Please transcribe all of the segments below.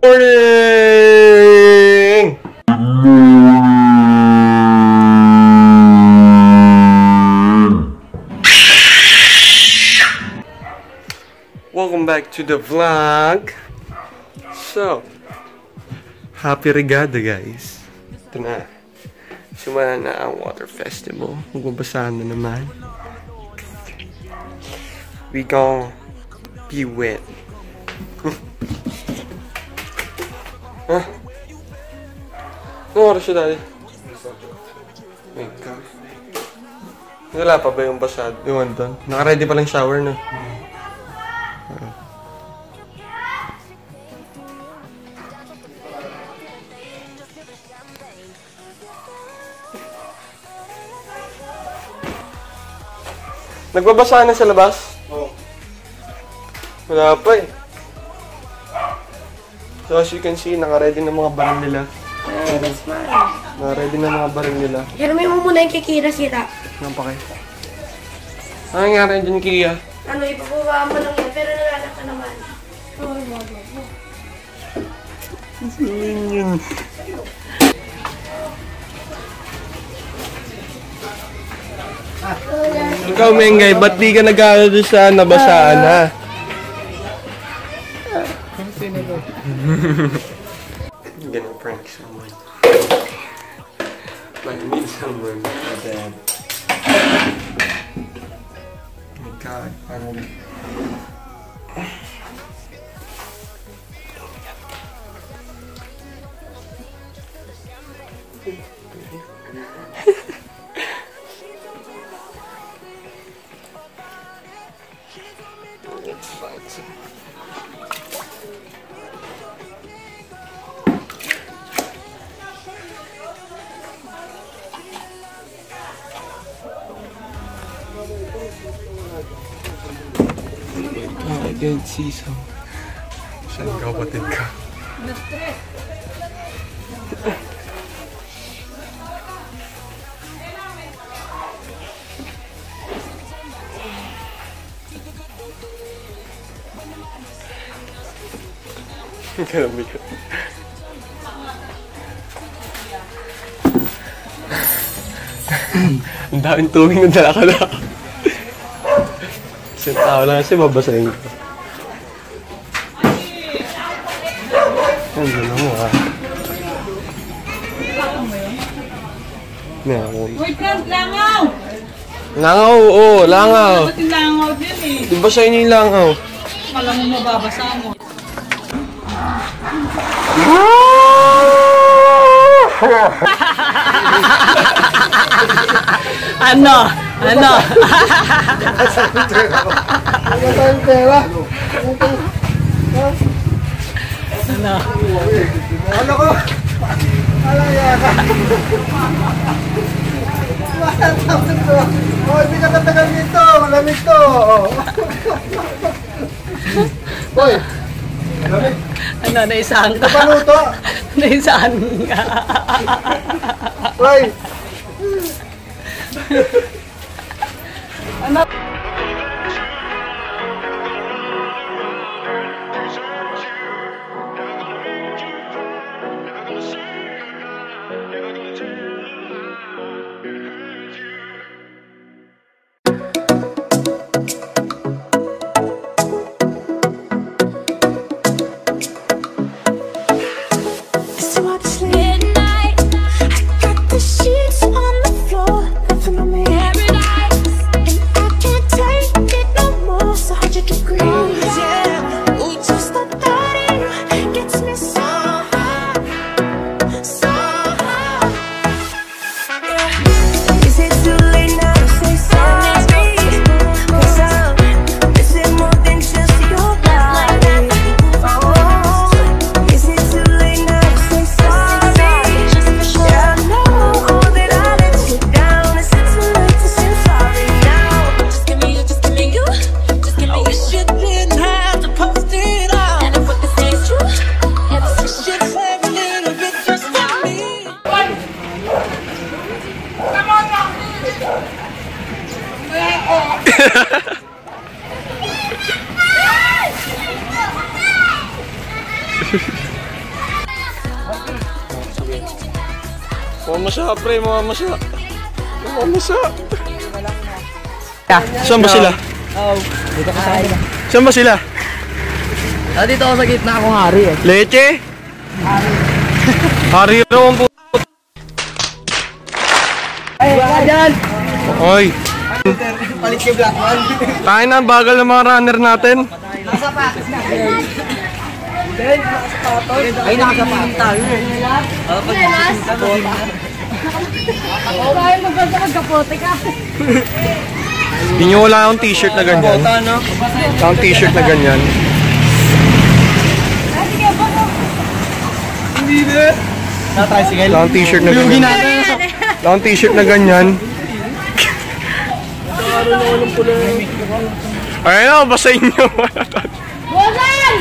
Morning! Welcome back to the vlog. So, happy regada guys. Ito na. Sumala na ang water festival. Magbabasahan na naman. We gon' be wet. Huh? Anong oras siya dali? Wait ka. Wala pa ba yung basad? Yung doon? Naka-ready pa lang shower na. Nagbabasa na sa labas? Oo. Wala pa eh. So as you can see, naka-ready na mga baril nila. Ay, that's mine. Naka-ready na mga baril nila. Hirami mo muna yung kikira sira. Ano pa kayo? Ano nangyari dyan, Kia? Ano, ipapababa mo lang yan, pero nalalak ka naman. Yun. Ikaw, Mengay, ba't di ka nag-aaral doon sa nabasaan, ha? I'm gonna prank someone. Like, meet someone with my dad. Oh my god, finally. Let's find some. I can't see some. Saan ka, batid ka? Ganun ko. Ang daming tubig na dala ka na. Kasi tao lang kasi babasahin ko. Ang gano'n mo ha. Wait lang, langaw! Langaw, oo, langaw. Ba't yung langaw din eh? Di ba sa inyo yung langaw? Kala mo mababasa mo. Ano? Ano? Ano? Ano ko? Alam yata. Matapos ko. Oh, hindi ka tatagal dito. Malamig to. Hoy. Malamig. Ano? Naisahan ka? Paluto. Naisahan ka? Hoy. Ano? Sheets on the floor, nothing on me. Paradise, and I can't Mamamasa, pre, mamamasa. Mamamasa. Saan ba sila? Dito ka tayo. Saan ba sila? Dito ako sa gitna akong hari eh. Leche? Hari raw ang puto. Ay, wala dyan! Oy. Palit yung black one. Tayo na, bagal ng mga runner natin. Ay, nakasapatos tayo eh. Oo, tayo magbasa magkapote ka. Hindi nyo wala akong t-shirt na ganyan. Wala akong t-shirt na ganyan. Hindi na. Wala akong t-shirt na ganyan. Wala akong t-shirt na ganyan. Ayun na, basahin nyo. Bosan!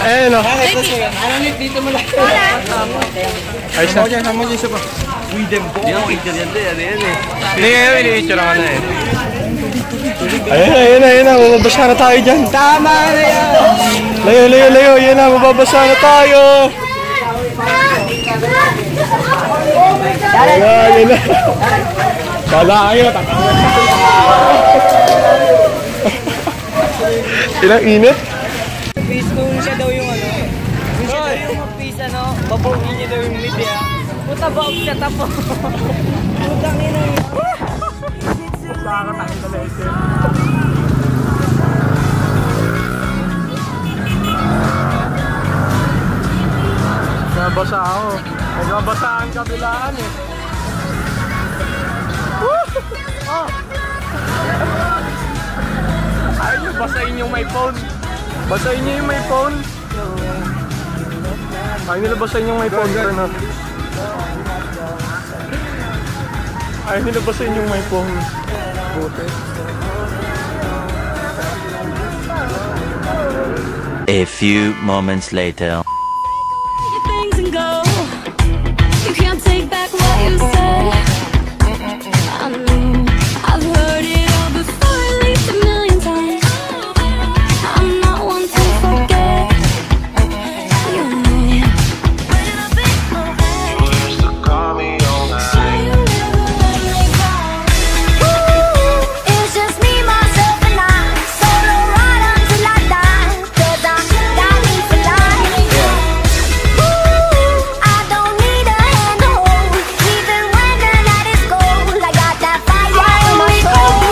Ayun o. Ayos na. Hindi, ka na eh. Ayun na, mababasa na tayo dyan. Tama na yan. Layo, yun na, mababasa na tayo. Yun na. Bala kayo, ilang init? Face kung siya daw yung ano. Kung siya daw yung mag-face ano, babawin niya daw yung media. Puta ba ako siya tapo? Putang ina yun. Nabasa ako. Nagbabasa ang kabilaan eh. Oh. Ayaw nyo, basahin yung my phone. Basahin nyo yung my phone. Ayaw nila basahin yung my phone. Pero ayaw nila basahin yung my phone. Buti. A few moments later. Things and go. You can't take back what you said. I know I've heard it all before, at least a million times. I'm not one to forget. You know. It's just me, myself, and I. Solo ride until I die. 'Cause I got me for life. I don't need a hand to hold, even when the night is cold. I got that fire in my soul.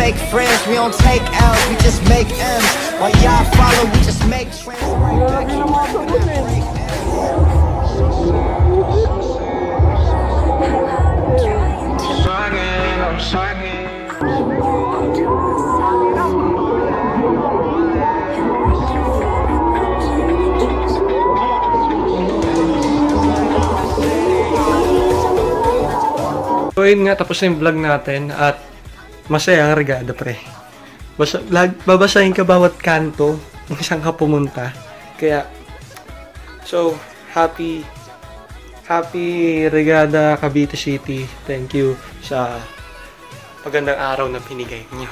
Fake friends, we don't take L's, we just make M's. While y'all follow, we just make trends. So yun nga, tapos na yung vlog natin at masaya ang regada, pre. Babasahin ka bawat kanto kung saan ka pumunta. Kaya, so, happy regada Cavite City. Thank you sa magandang araw na pinigay niyo.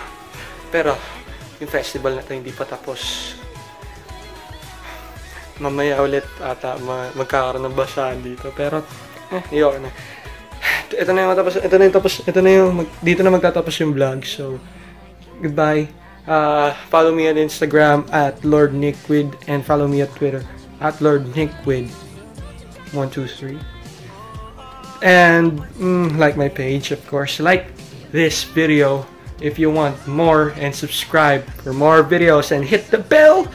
Pero, yung festival na ito hindi pa tapos. Mamaya ulit ata magkakaroon ng basahan dito. Pero, iyon na. Ito na yung dito na magtatapos yung vlog. So, goodbye. Follow me on Instagram at Lord Nickwood and follow me at Twitter at Lord Nickwood 123. And like my page, of course. Like this video if you want more, and subscribe for more videos and hit the bell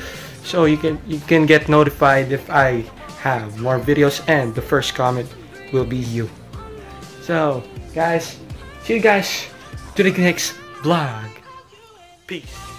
so you can get notified if I have more videos, and the first comment will be you. So, guys, see you guys to the next vlog. Peace.